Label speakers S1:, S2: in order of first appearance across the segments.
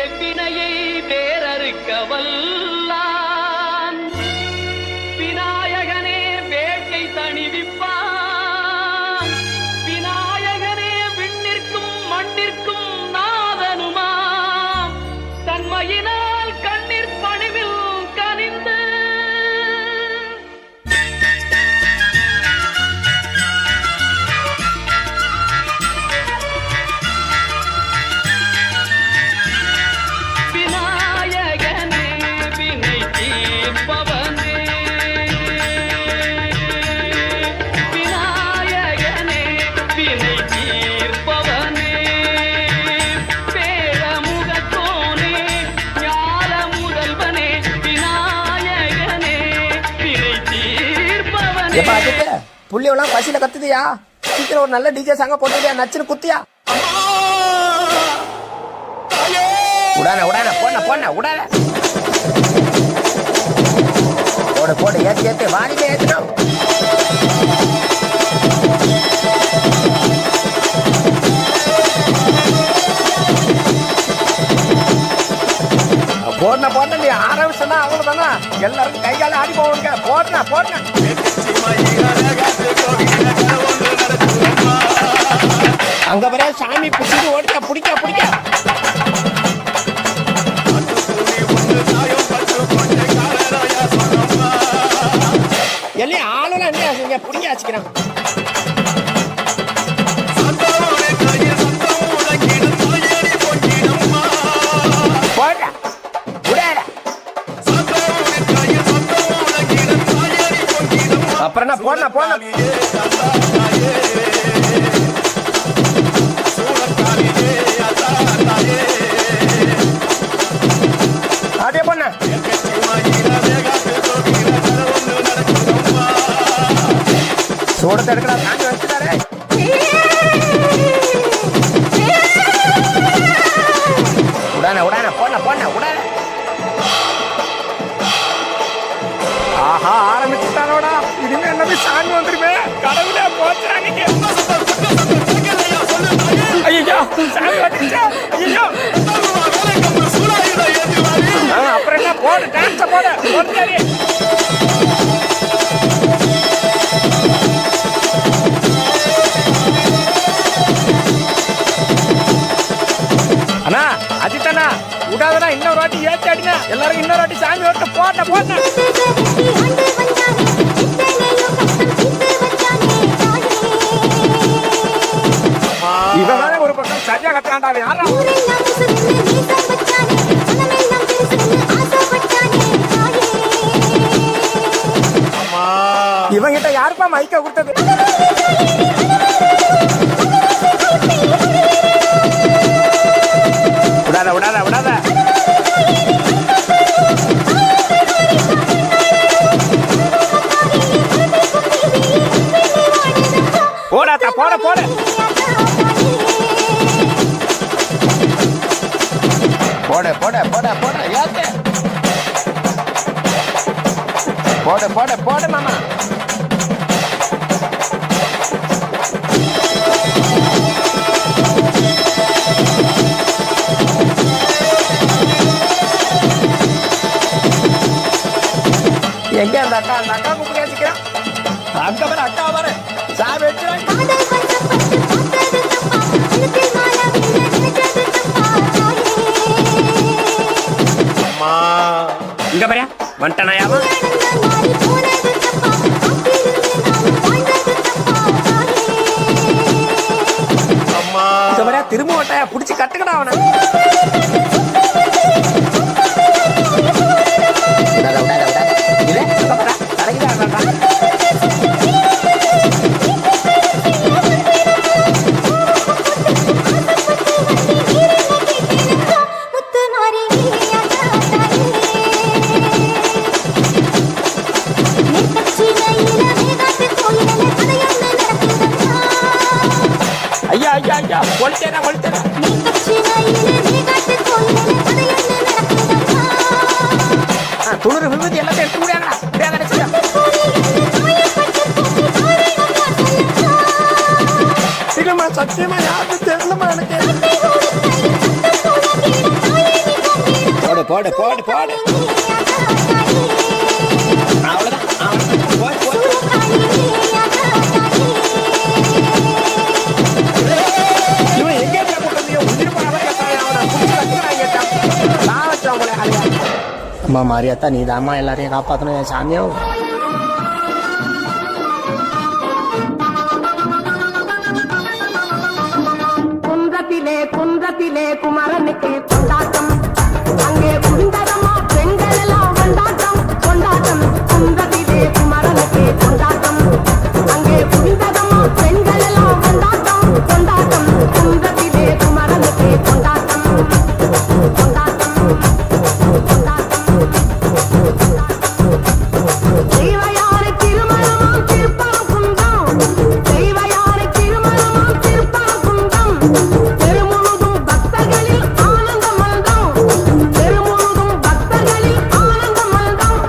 S1: எவ்வினையை வேறறுக்க வல்லான் விநாயகனே வேட்கை தணிவிப்பான் விநாயகனே விண்ணிற்கும் மண்ணிற்கும் நாதனுமாம் தன்மையினால் கண்ணீர் பணிவில் கனிந்து
S2: புள்ளியெல்லாம் பசியில கத்துதியா? சீக்கிரம் ஒரு நல்ல டிஜே சாங்க போட்டுட்டியா? நச்சுன்னு குத்தியா? உடான உடான போன போன உடான போடு போடு ஏத்து ஏத்து வாணிமே ஏத்தணும். போடன போட்ட நீ ஆரம்பிச்சா அவ்வளவுதானா? எல்லாரும் கை கால ஆடி போவாங்க. போடனா போடனா அங்க வர சாமி பிடிச்சிட்டு ஓடிக்க பிடிக்க பிடிக்க எல்லாம் ஆளுநர் என்ன பிடிக்க வச்சுக்கிறான். அப்புறம் என்ன போன போன அப்படியே போன சூடத்தை எடுக்கடா தாண்டி வச்சுட்டாரே. உடான உடான போன போன உடான. ஆஹா ஆரம்பிச்சுட்டானோடா. இனிமே என்ன சாமி வந்துருமே. கடவுளே போச்சாங்க. ஐயோ சாமி வந்துச்சா? ஐயோ அப்புறம் என்ன போடு டான்ஸ போடு போடுறாரு. அண்ணா அஜித்தண்ணா விடாதண்ணா. இன்னொரு வாட்டி ஏற்றி அடினா எல்லாரும் இன்னொரு வாட்டி சாமி ஓட்ட போட்ட போட்ட. இவன் ஒரு பக்கம் சரியா கத்தாண்டா. யாரா இவங்கிட்ட யாருப்பா மைக்க கொடுத்தது? விடாத விடாத விடாத. போடாத்தா போட போட. போட போட போட போட ஏத்து போட போட போட மாமா. எங்க அந்த அக்கா? அந்த அக்கா கூப்பிட்டு கேட்டுக்கிறேன். அக்கா பாரு அக்கா பாரு சாமி வச்சுறேன். இங்க பாரு வந்துட்டானாயாவா? இங்க பாரு திரும்ப வட்டாயா புடிச்சு கட்டுக்கடா அவனை. ஐயா ஐயா ஐயா கொளுத்தேனா கொளுத்தேனா. துணுறு விபத்து எல்லாத்தையும் எடுத்து முடியாங்கடா. சத்தியமா யாருக்கு தெரியலமா எனக்கு. போடு போடு போடு அவ்வளவுதான் போடு போடு இவன் எங்க அம்மா மாரியாத்தா நீ தாம்மா எல்லாரையும் காப்பாற்றணும் என் சாமியோ
S3: குன்றத்திலே குமரனுக்கு கொண்டாட்டம் அங்கே குண்டரமா பெண்கள் எல்லாம் கொண்டாட்டம் கொண்டாட்டம் குன்றத்திலே குமரனுக்கு கொண்டாட்டம் அங்கே குண்டரமா பெண்கள் எல்லாம் கொண்டாட்டம் கொண்டாட்டம் குன்றத்திலே குமரனுக்கு கொண்டாட்டம் கொண்டாட்டம் தெய்வயாரு திருமணமாம் திருப்பம் குன்றம் தெய்வயாரு திருமணமாம் திருப்பம் குன்றம் தெருமுழுதும் பக்தர்களில் ஆனந்த மல்தம் தெருமுழுதும் பக்தர்களில் ஆனந்த மல்தம்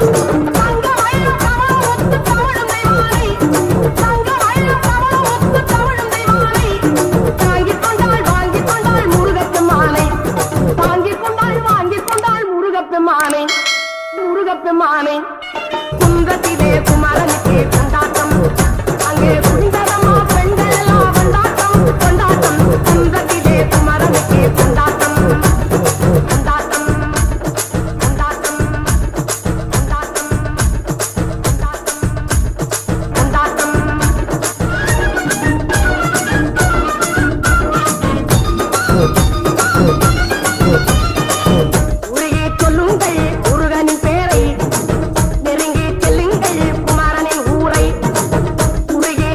S3: தங்க வயல் கமலம் ஒத்து தவழும் தெய்வானை தங்க வயல் கமலம் ஒத்து தவழும் தெய்வானை தாங்கிக் கொண்டாள் வாங்கிக் கொண்டாள் முருகப்பெருமானை தாங்கிக் கொண்டாள் வாங்கிக் கொண்டாள் முருகப்பெருமானை முருகப்பெருமானை குன்றத்திலே குமரனுக்கே கொண்டாட்டம் அங்கே குண்டரமா பெண்கள் எல்லாம் கொண்டாட்டம் கொண்டாட்டம் குன்றத்திலே குமரனுக்கே கொண்டாட்டம் கொண்டாட்டம் கொண்டாட்டம் கொண்டாட்டம் உருகே சொல்லுங்கள் முருகனின் பேரை நெருங்கி செல்லுங்கள் குமரனின் ஊரை உருகே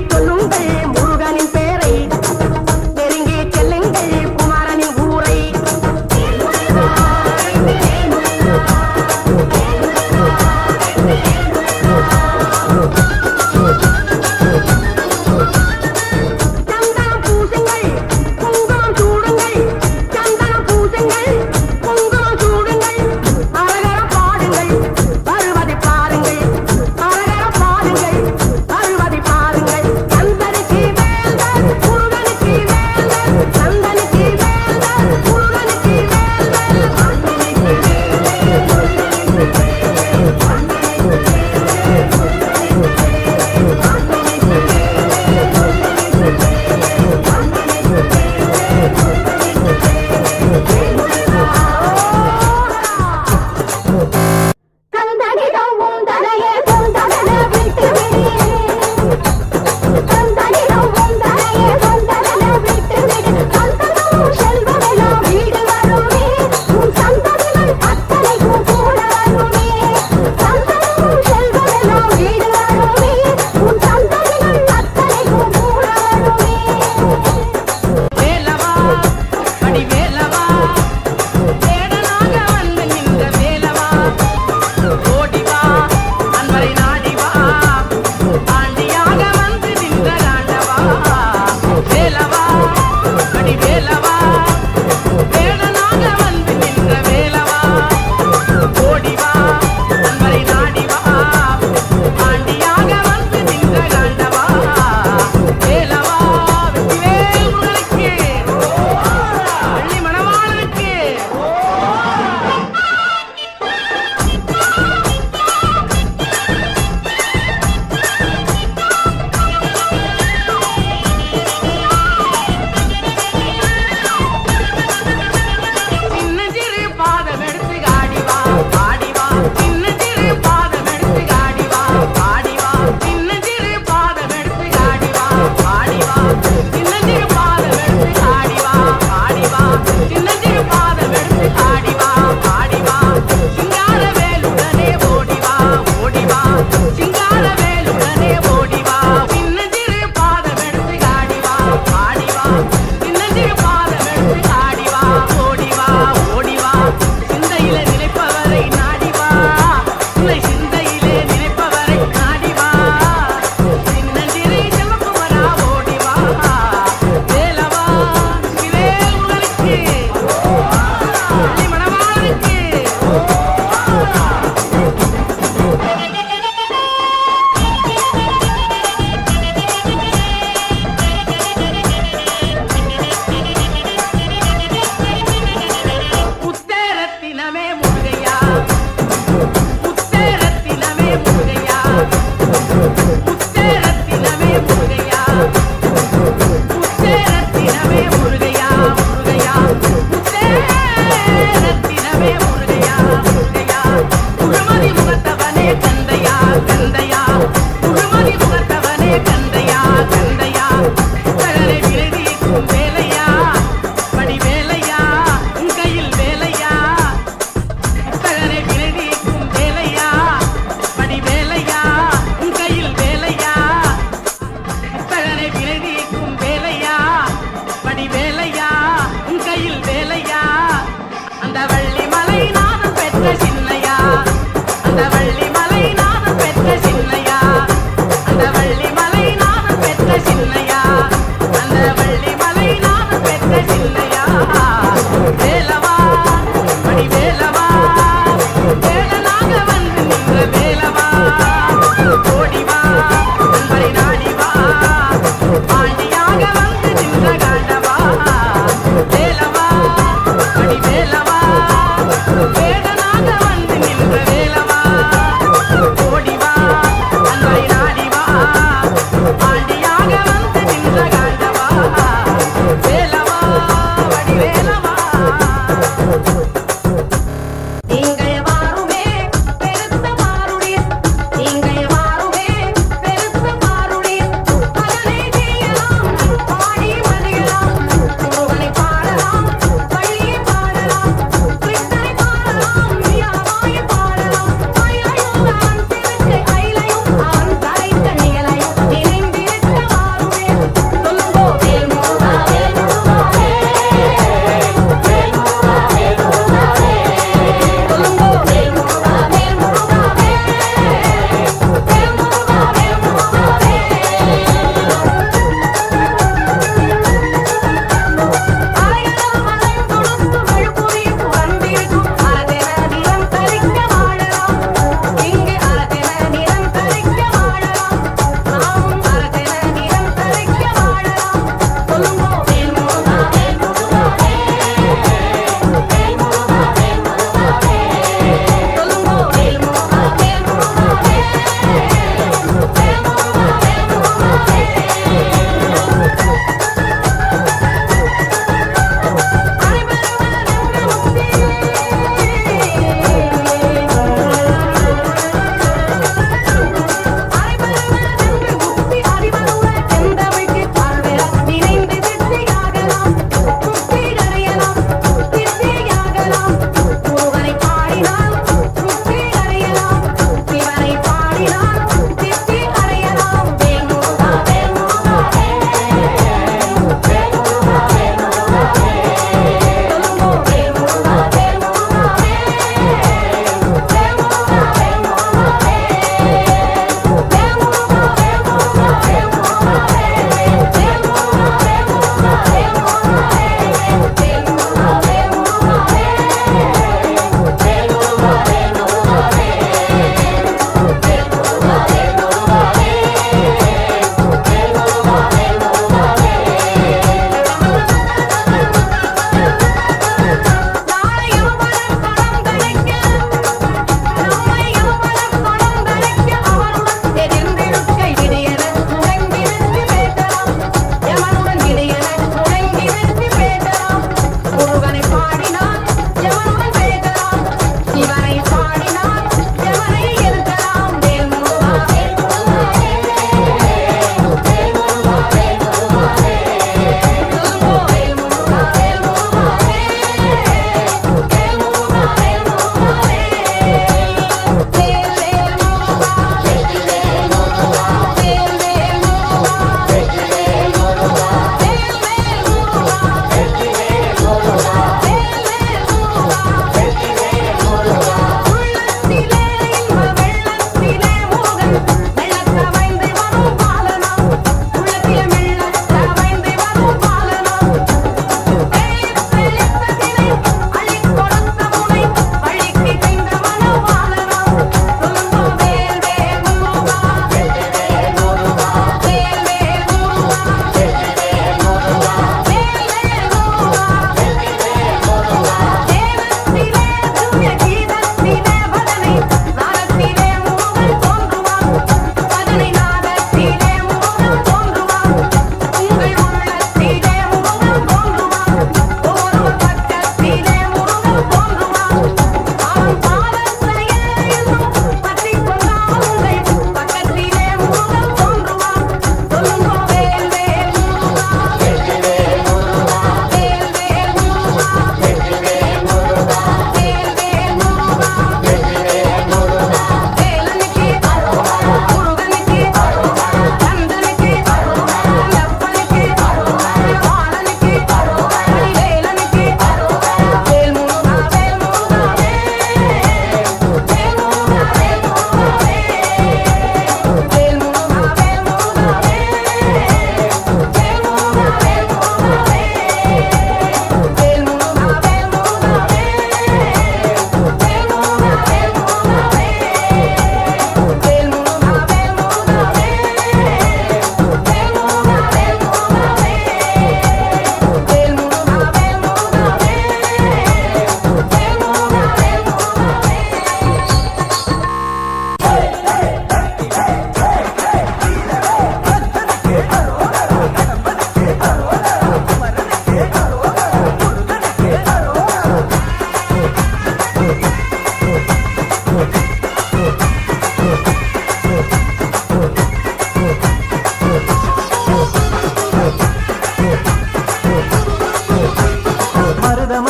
S3: வேலவா நீங்கள் வாருமே பெருத்த பாருடீர் நீங்கள் வாருமே பெருத்த பாருடீர் பலனை செய்யலாம் பாடி மதியலாம் முருகனை பாடலாம் வள்ளியை பாடலாம் கிருஷ்ணனை பாடலாம் மீராமாயை பாடலாம் மயிலையும் நான் திருக்கை அயிலையும் அவன் தலைத்த நிகழையும் நினைந்திருக்க வாருமே சொல்லுங்கோ வேல் முருகா வேல் முருகா வேல் முருகா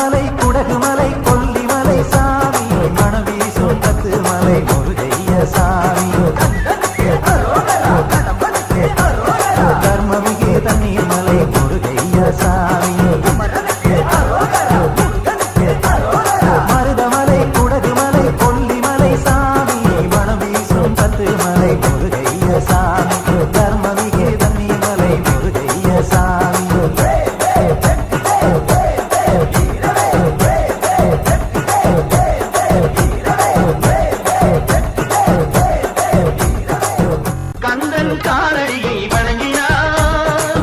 S4: மருதமலை குடகுமலை கொல்லிமலை சாமி மணம் வீசும் பத்து மலை முருகைய சாமி தர்மமிகு தண்ணீர் மலை முருகைய சாமி மருதமலை குடகுமலை கொல்லிமலை சாமி மணம் வீசும் பத்து மலை முருகைய சாமி தர்மமிகு தண்ணீர் மலை முருகைய சாமி
S1: கந்தன் காலடியை வணங்கினார்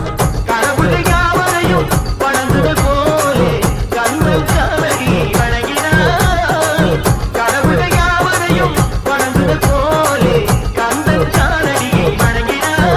S1: கடவுள் யாவரையும் வணங்குவது போலே கந்தன் காலடியை வணங்கினார் கடவுள் யாவரையும் வணங்குவது போலே கந்தன் காலடியை வணங்கினார்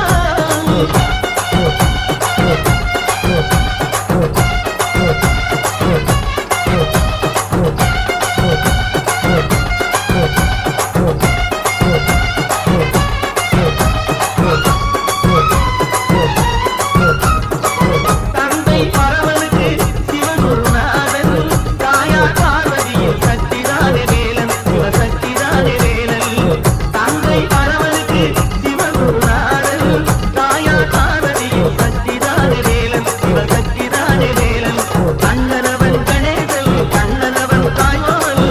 S1: தந்தை பரவனுக்கு சிவகுருநாதன் தாயார் பார்வதியில் சக்திதானே வேலன் சிவசக்திதானே வேலன் தந்தை பரவனுக்கு சிவகுருநாதன் தாயார் பார்வதியில் சக்திதானே வேலன் சிவசக்திதானே வேலன் கண்ணனவன் கணேசன் கண்ணனவன் தாய்மாவன்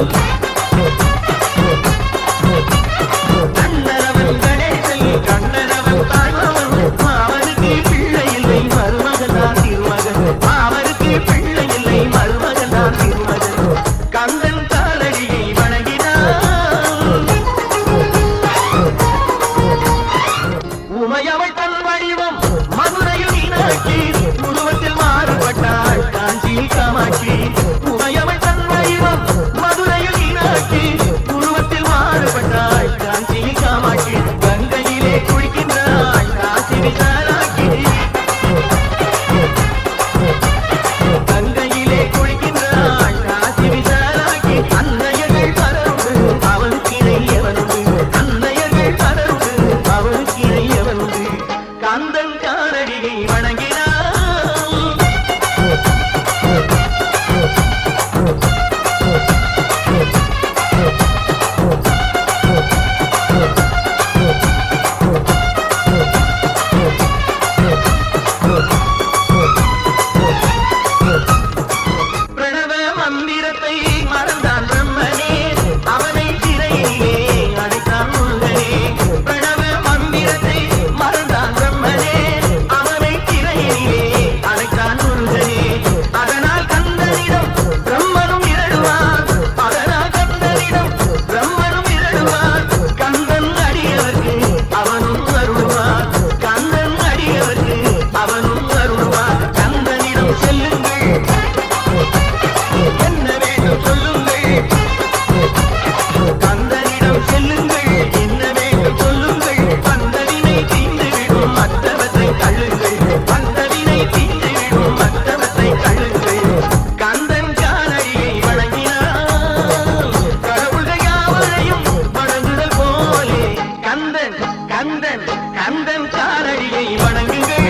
S1: கண்ணனவன் கணேசன் கண்ணனவன் தாய்மாவன் மாவனுக்கு பிள்ளை இல்லை மருமகன் தான் திருமகன் மாவனுக்கு பிள்ளை இல்லை மருமகன் தான் திருமகன் கந்தன் காலடியை வணங்கினார் உமையவள் தன் வடிவம் மதுரையில் மீனாட்சி உருவத்தில் மாறுபட்டாள் காஞ்சியில் காமாட்சி உமையவள் தன் வடிவம் மதுரையில் மீனாட்சி உருவத்தில் மாறுபட்டாள் காஞ்சியில் காமாட்சி கங்கையிலே குளிக்கின்றாள் காசி விசாலாட்சி கங்கையிலே குளிக்கின்றாள் காசி விசாலாட்சி அன்னையர்கள் பலருண்டு அவனுக்கு இணையவனுண்டு அன்னையர்கள் பலருண்டு அவனுக்கு இணையவனுண்டு கந்தன் காலடியை வணங்கினார் பிரணவ மந்திரத்தை மறந்தான் பிரம்மனே அவனை சிறையிலே அடைத்தான் முருகனே பிரணவ மந்திரத்தை மறந்தான் பிரம்மனே அவனை சிறையிலே அடைத்தான் முருகனே அதனால் கந்தனிடம் பிரம்மனும் இரடுவான் அதனால் கந்தனிடம் பிரம்மனும் இரடுவான் கந்தன் அடியவர்க்கு அவனும் அருள்வான் கந்தன் அடியவர்க்கு அவனும் அருள்வான் கந்தனிடம் செல்லுங்கள் என்ன வேண்டும் சொல்லுங்கள் கந்தனிடம் செல்லுங்கள் என்ன வேண்டும் சொல்லுங்கள் வந்தவினை தீர்ந்துவிடும் மற்றவற்றை தள்ளுங்கள் வந்தவினை தீர்ந்துவிடும் மற்றவற்றை தள்ளுங்கள் கந்தன் காலடியை வணங்கினார் கடவுள்கள் யாவரையும் வணங்குதல் போலே கந்தன் கந்தன் கந்தன் காலடியை வணங்குங்கள்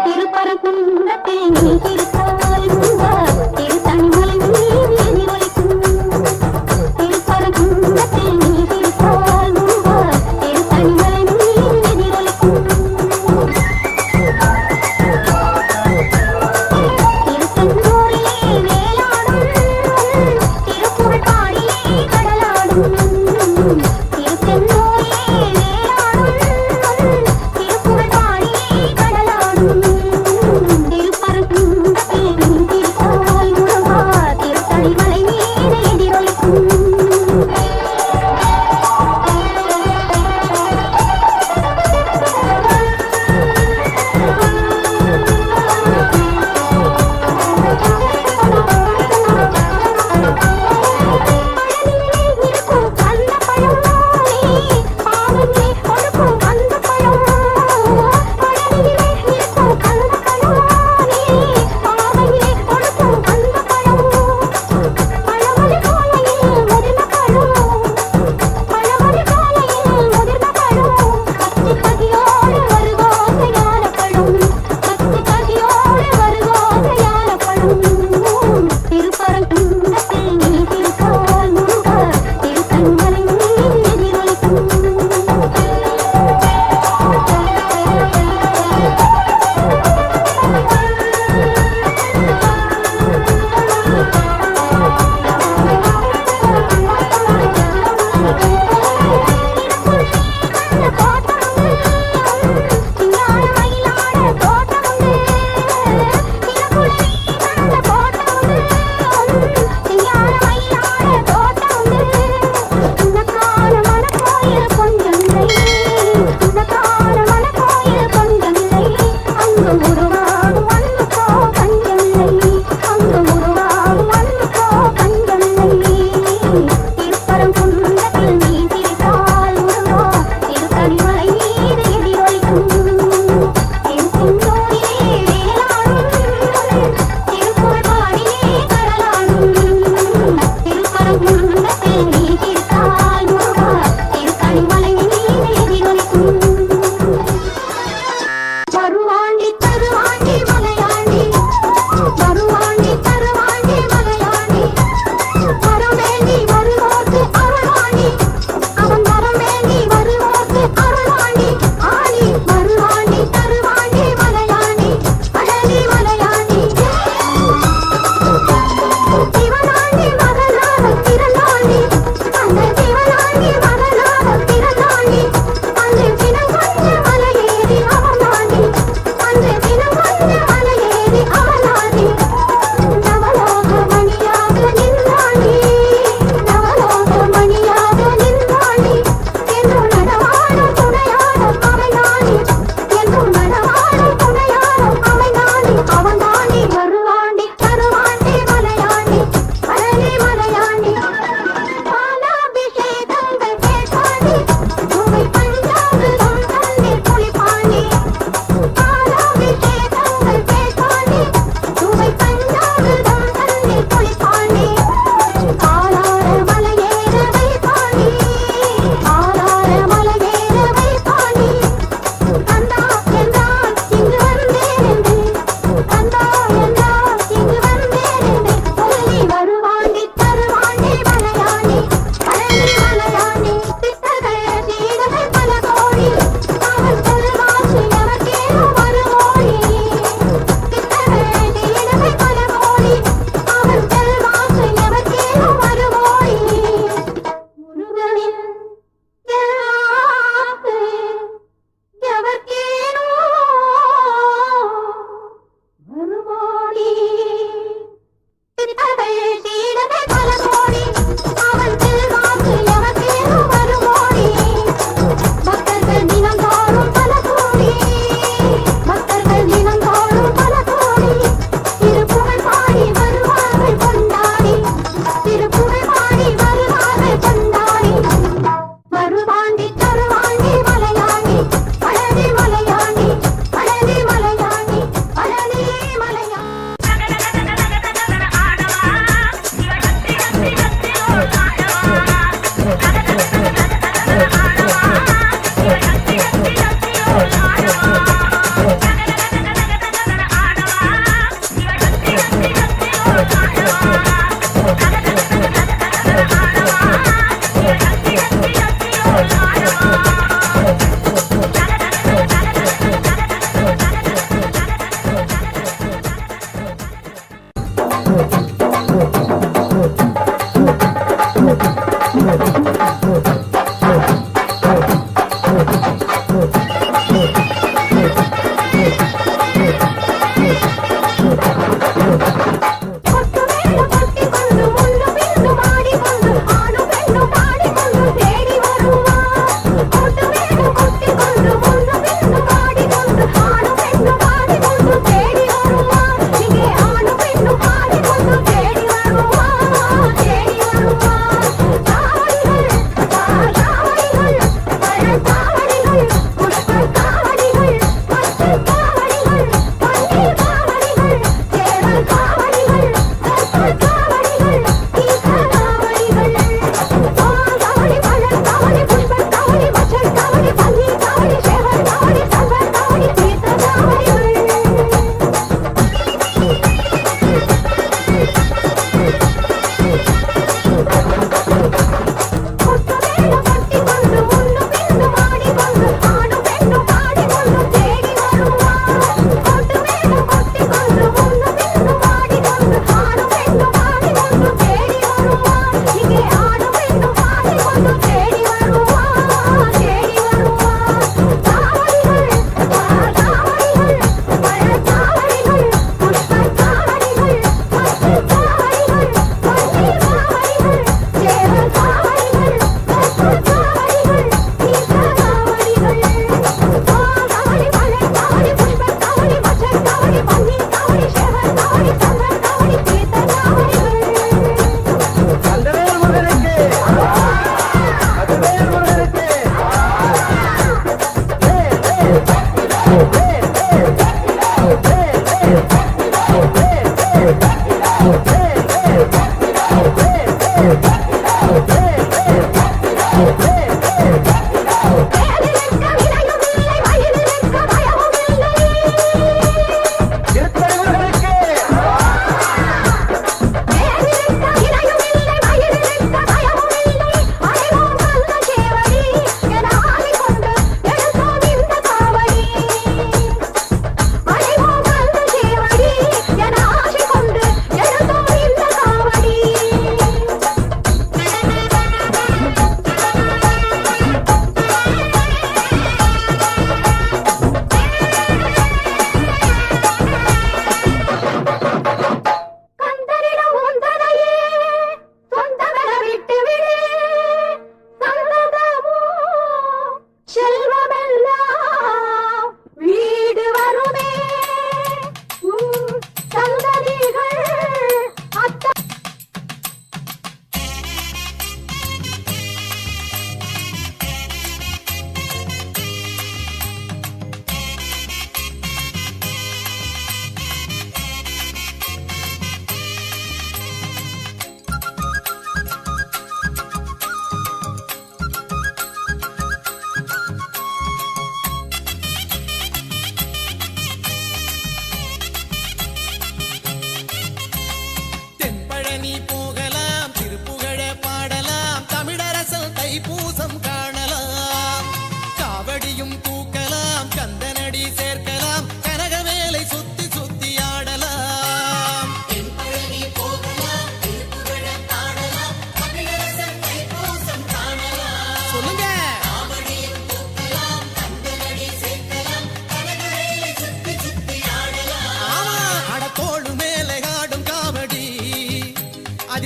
S3: திருப்பரங்குன்றத்தில் நீ திருத்தால் உண்டார் திருத்தணிமலை நீதி ஒலிக்கும் திருப்பரங்குன்றத்தில் நீ திருத்தால் உண்டார் திருத்தணிமலை நீதி ஒலிக்கும் திருச்செந்தூரிலே வேலாடும் திருப்புகழ் பாடியே கடலாடும் திருச்செந்தூரிலே வேலாடும் திருப்புகழ் பாடியே கடலாடும் திருப்பரங்குன்றத்தில் Thank you.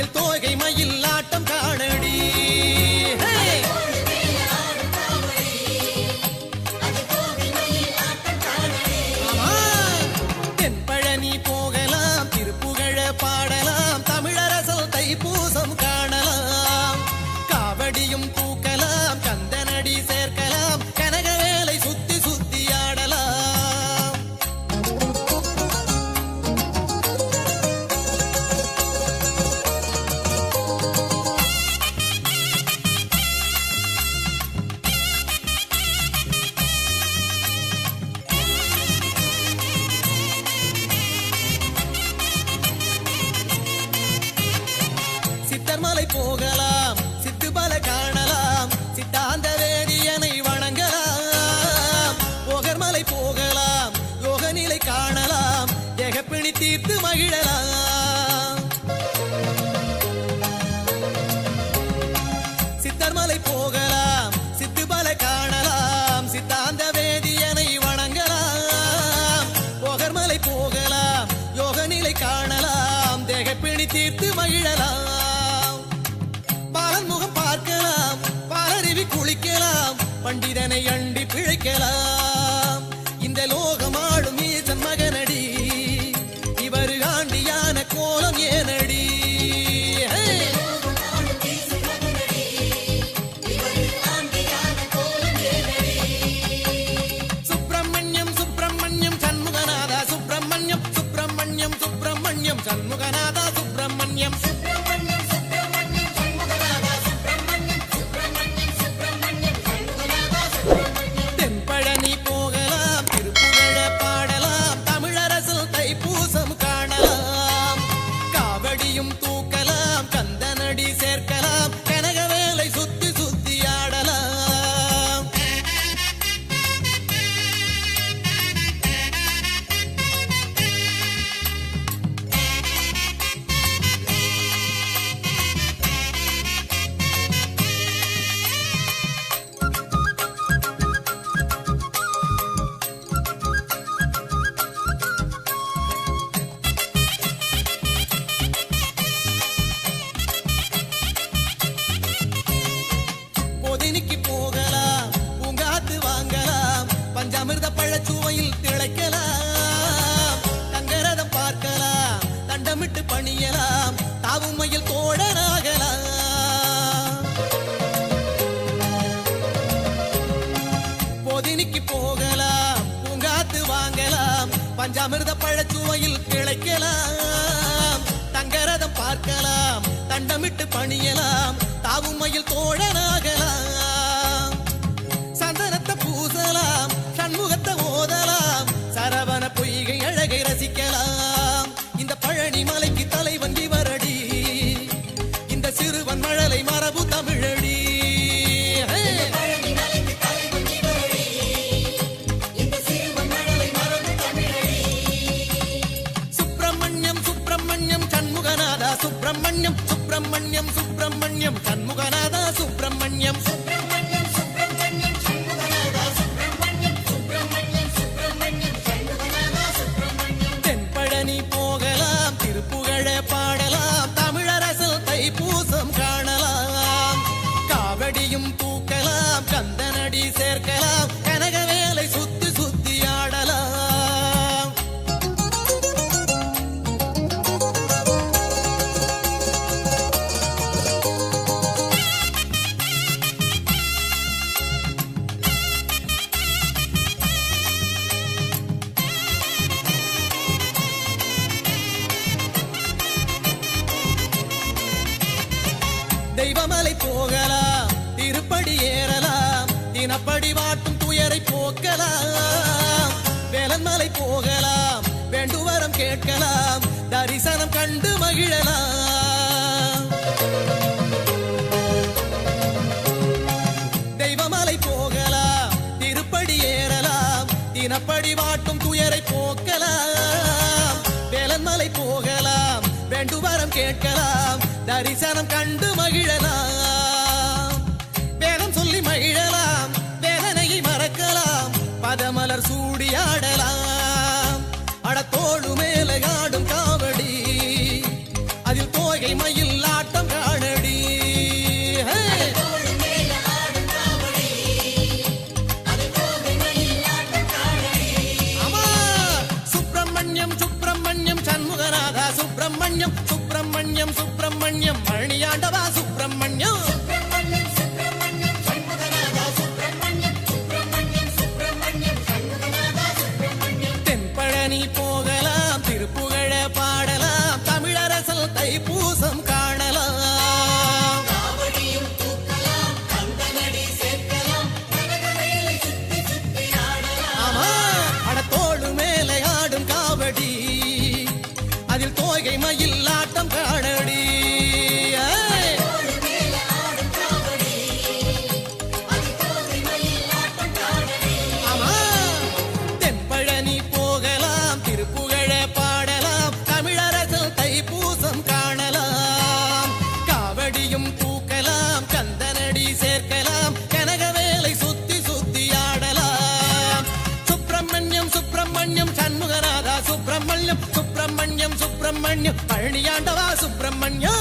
S5: அதில் தோகை மயில் ஆட்டம் காணடி. தென்பழனி போகலாம், திருப்புகழ பாடலாம், தமிழரசல் தைப்பூசம் காணலாம். காவடியும் தூக்கலாம், கந்தனடி சேர்க்கலாம், கனகவேலை சுத்தி சுத்தி ஆடலாம். சித்தர்மலை போகலாம், சித்துபல காணலாம், சித்தாந்த வேதியனை வணங்கலாம். போகர்மலை போகலாம், யோக நிலை காணலாம், ஏகப்பிணி தீர்த்து மகிழலாம். சித்தர்மலை போகலாம், சித்துபல காணலாம், சித்தாந்த வேதியனை வணங்கலாம். போகர்மலை போகலாம், யோக நிலை காணலாம், தேகப்பிணி தீர்த்து மகிழலாம். பாலன் முகம் பார்க்கலாம், பாலருவி குளிக்கலாம், பண்டிதனை அண்டி பிழைக்கலாம். இந்த லோகமாடும் ஈசன் மகனடி, இவர் ஆண்டியான கோலம் ஏனடி. சுப்பிரமணியம் சுப்பிரமணியம் சண்முகநாதா சுப்பிரமணியம் சுப்பிரமணியம் சுப்பிரமணியம் சண்முகநாதா சுப்பிரமணியம். தென்பழனி போகலாம், திருப்புகழ பாடலாம், தமிழரசல் தைப்பூசம் காணலாம். காவடியும் தூக்கலாம், கந்தனடி சேர்க்கலாம், கனகவேலை சுத்தி சுத்தி ஆடலாம். பொதினிக்கு போகலாம், பூங்காத்து வாங்கலாம், பஞ்சாமிர்த பழச்சுவையில் திளைக்கலாம். தங்கரதம் பார்க்கலாம், தண்டமிட்டு பணியலாம், தாவுமையில் தோழனாகலாம். பொதினிக்கு போகலாம், பூங்காத்து வாங்கலாம், பஞ்சாமிர்த பழச்சுவையில் திளைக்கலாம். தங்கரதம் பார்க்கலாம், தண்டமிட்டு பணியலாம், தாவுமையில் தோழனாகலாம். சந்தனத்தை பூசலாம், சண்முகத்தை ஓதலாம், சரவண பொய்கை அழகை ரசிக்கலாம். இந்த பழனி மலைக்கு தலைவன் இவரடி, இந்த சிறுவன் மழலை மரபு தமிழடி. சுப்பிரமணியம் சுப்பிரமணியம் சண்முகநாதா சுப்பிரமணியம் சுப்பிரமணியம் சுப்பிரமணியம் சண்முகநாதா சுப்பிரமணியம். தென்பழனி போகலாம், திருப்புகழ பாடலாம், தமிழரசல் தைப்பூசம் காணலாம். காவடியும் தூக்கலாம், கந்தனடி சேர்க்கலாம், கனகவேலை சுத்தி சுத்தி ஆடலாம். தெய்வமலை போகலாம், திருப்படி ஏறலாம், தினப்படி வாட்டும் துயரை போக்கலாம். வேலன்மலை போகலாம், வேண்டுவரம் கேட்கலாம், தரிசனம் கண்டு மகிழலாம். தெய்வமலை போகலாம், திருப்படி ஏறலாம், தினப்படி வாட்டும் துயரை போக்கலாம். வேலன்மலை போகலாம், வேண்டுவரம் கேட்கலாம், தரிசனம் கண்டு மகிழலாம். வேதம் சொல்லி மகிழலாம், வேதனையை மறக்கலாம், பதமலர் சூடியாடலாம். அடத்தோடு மேலே ஆடும் காவடி, அதில் தோகை மயில் ஆடும் சுப்பிரமணியம் பழனியாண்டவா சுப்பிரமணியம் தென்பழனி போகலாம் திருப்புகழ பாடலாம் தமிழரசல் தைப்பூசம் காணலாம் ஆமா அடத்தோடு மேலே ஆடும் காவடி அதில் தோகை மயில் ஆட்டம் காணடி ஆமா தென்பழனி போகலாம் திருப்புகழ பாடலாம் தமிழரசல் தைப்பூசம் காணலாம் காவடியும் தூக்கலாம் கந்தனடி சேர்க்கலாம் கனகவேலை சுத்தி சுத்தி ஆடலாம் சுப்பிரமணியம் சுப்பிரமணியம் சண்முகநாதா சுப்பிரமணியம் சுப்பிரமணியம் சுப்பிரமணியம் பழனியாண்டவா சுப்பிரமணியம்